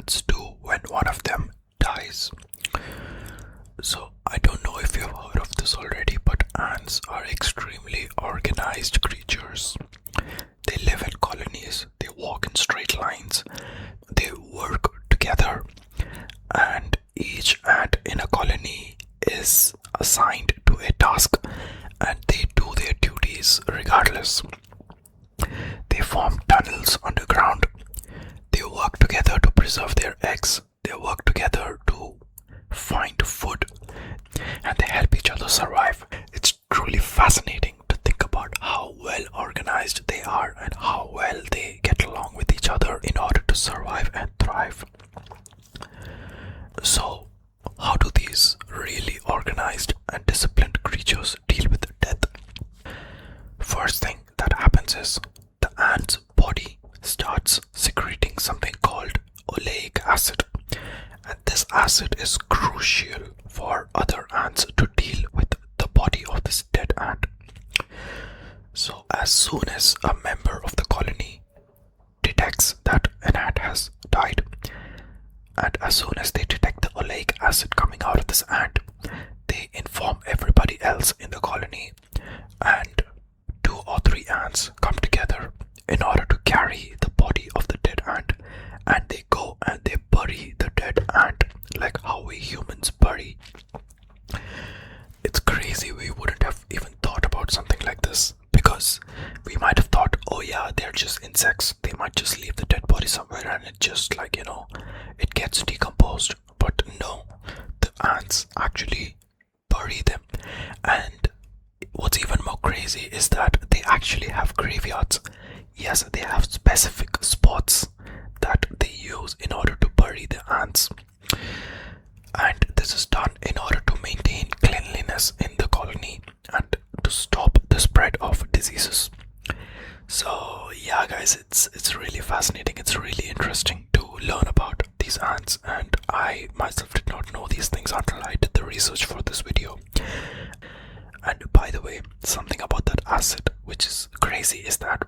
ants do when one of them dies? So, I don't know if you've heard of this already, but ants are extremely organized creatures. They live in colonies, they walk in straight lines, they work together, and each ant in a colony is assigned to a task and they do their duties regardless. They form tunnels underground. They work together to preserve their eggs. They work together to find food and they help each other survive. It's truly fascinating to think about how well organized they are and how well they get along with each other in order to survive and thrive. So, how do these really organized and disciplined creatures deal with death? First thing that happens is the ant's body starts secreting something called oleic acid, and this acid is crucial for other ants to deal with the body of this dead ant. So, as soon as a member of the colony detects that an ant has died, and as soon as they detect the oleic acid coming out of this ant, they inform everybody else in the colony, and 2 or 3 ants come together in order to carry the body of the dead ant, and they go and they bury the dead ant like how we humans bury. It's crazy, we wouldn't have even thought about something like this because we might have thought, oh yeah, they're just insects, they might just leave the dead body somewhere and it just like, it gets decomposed. But no, the ants actually bury them. And what's even more crazy is that they actually have graveyards. Yes, they have specific spots that they use in order to bury the ants. And this is done in order to maintain cleanliness in the colony and to stop the spread of diseases. So yeah guys, it's really fascinating, it's really interesting to learn about these ants, and I myself did not know these things until I did the research for this video. And by the way, something about that acid which is crazy is that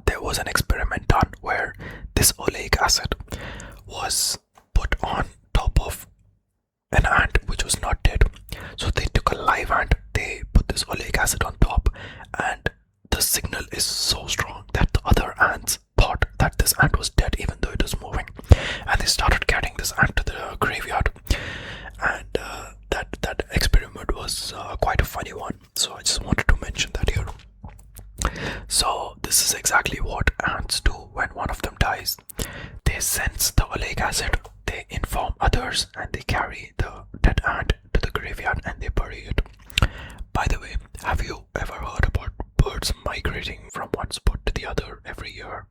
there was an experiment done where this oleic acid was put on top of an ant which was not dead. So they took a live ant, they put this oleic acid on top, and the signal is so strong that the other ants thought that this ant was dead even though it was moving, and they started carrying this ant to the graveyard. And that experiment was quite a funny one, so I just wanted to mention that here. So this is exactly what ants do when one of them dies. They sense the oleic acid, they inform others, and they carry the dead ant to the graveyard and they bury it. By the way, have you ever heard about birds migrating from one spot to the other every year?